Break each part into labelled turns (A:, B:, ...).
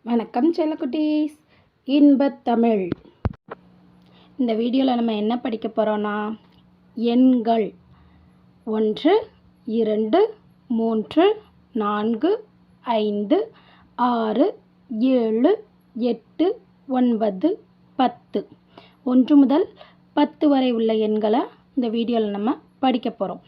A: வணக்கம் செல்லக்குட்டீஸ், இன்பத்தமிழ். இந்த வீடியோவில் நம்ம என்ன படிக்க போகிறோன்னா, எண்கள் 1, 2, 3, 4, 5, 6, 7, 8, 9, 10 1 முதல் 10 வரை உள்ள எண்களை இந்த வீடியோவில் நம்ம படிக்க போகிறோம்.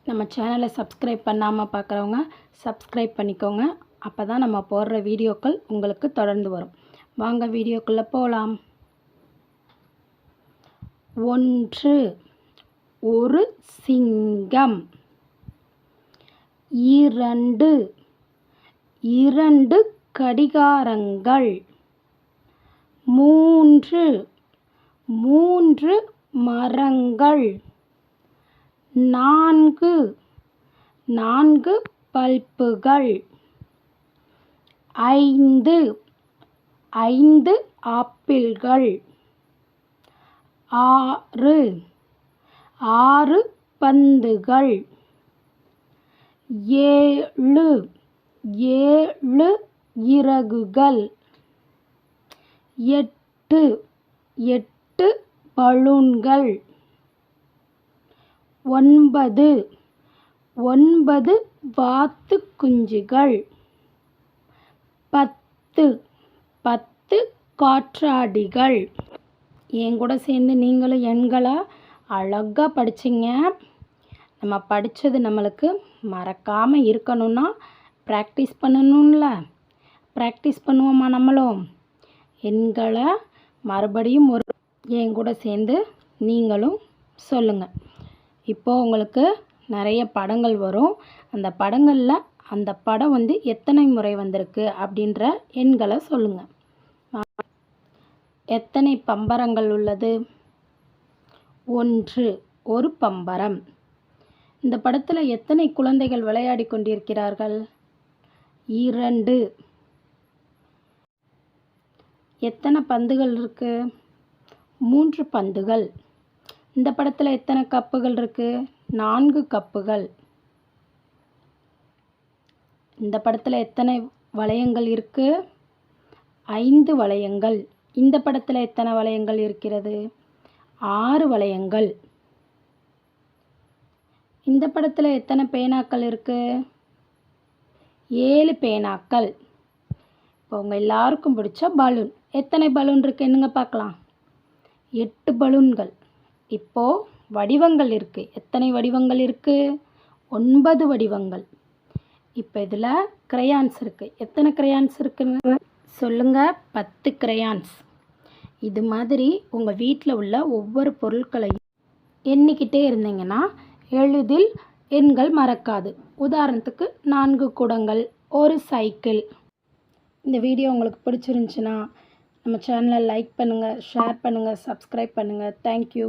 A: நம்ம சேனலை சப்ஸ்கிரைப் பண்ணாமல் பார்க்குறவங்க சப்ஸ்கிரைப் பண்ணிக்கோங்க. அப்போ தான் நம்ம போடுற வீடியோக்கள் உங்களுக்கு தொடர்ந்து வரும். வாங்க வீடியோக்குள்ளே போகலாம். 1 ஒரு சிங்கம். 2 2 கடிகாரங்கள். 3 3 மரங்கள். 4 4 பல்புகள். 5 5 ஆப்பிள்கள். 6 6 பந்துகள். 7 7 இறகுகள். 8 8 பலூன்கள். 9 9 வாத்து குஞ்சுகள். 10 10 காற்றாடிகள். என் கூட சேர்ந்து நீங்களும் எண்களை அழகாக படிச்சிங்க. நம்ம படித்தது நம்மளுக்கு மறக்காமல் இருக்கணும்னா ப்ராக்டிஸ் பண்ணணும்ல. ப்ராக்டிஸ் பண்ணுவோமா நம்மளும்? எண்களை மறுபடியும் என் கூட சேர்ந்து நீங்களும் சொல்லுங்கள். இப்போது உங்களுக்கு நிறைய படங்கள் வரும். அந்த படங்களில் அந்த படம் எத்தனை முறை வந்திருக்கு அப்படின்ற எண்களை சொல்லுங்கள். எத்தனை பம்பரங்கள் உள்ளது? 1 ஒரு பம்பரம். இந்த படத்தில் எத்தனை குழந்தைகள் விளையாடி கொண்டிருக்கிறார்கள்? 2. எத்தனை பந்துகள் இருக்கு? 3 பந்துகள். இந்த படத்தில் எத்தனை கப்புகள் இருக்கு? 4 கப்புகள். இந்த படத்தில் எத்தனை வளையங்கள் இருக்கு? 5 வளையங்கள். இந்த படத்தில் எத்தனை வளையங்கள் இருக்கிறது? 6 வளையங்கள். இந்த படத்தில் எத்தனை பேனாக்கள் இருக்கு? 7 பேனாக்கள். இப்போ உங்கள் எல்லாருக்கும் பிடிச்ச பலூன். எத்தனை பலூன் இருக்கு என்னங்க பார்க்கலாம்? 8 பலூன்கள். இப்போது வடிவங்கள் இருக்குது. எத்தனை வடிவங்கள் இருக்குது? 9 வடிவங்கள். இப்போ இதில் கிரையான்ஸ் இருக்குது. எத்தனை கிரையான்ஸ் இருக்குன்னு சொல்லுங்கள்? 10 கிரையான்ஸ். இது மாதிரி உங்கள் வீட்டில் உள்ள ஒவ்வொரு பொருட்களையும் எண்ணிக்கிட்டே இருந்தீங்கன்னா எளிதில் எண்கள் மறக்காது. உதாரணத்துக்கு 4 குடங்கள், ஒரு சைக்கிள். இந்த வீடியோ உங்களுக்கு பிடிச்சிருந்துச்சுன்னா நம்ம சேனலை லைக் பண்ணுங்கள், ஷேர் பண்ணுங்கள், சப்ஸ்கிரைப் பண்ணுங்கள். தேங்க்யூ.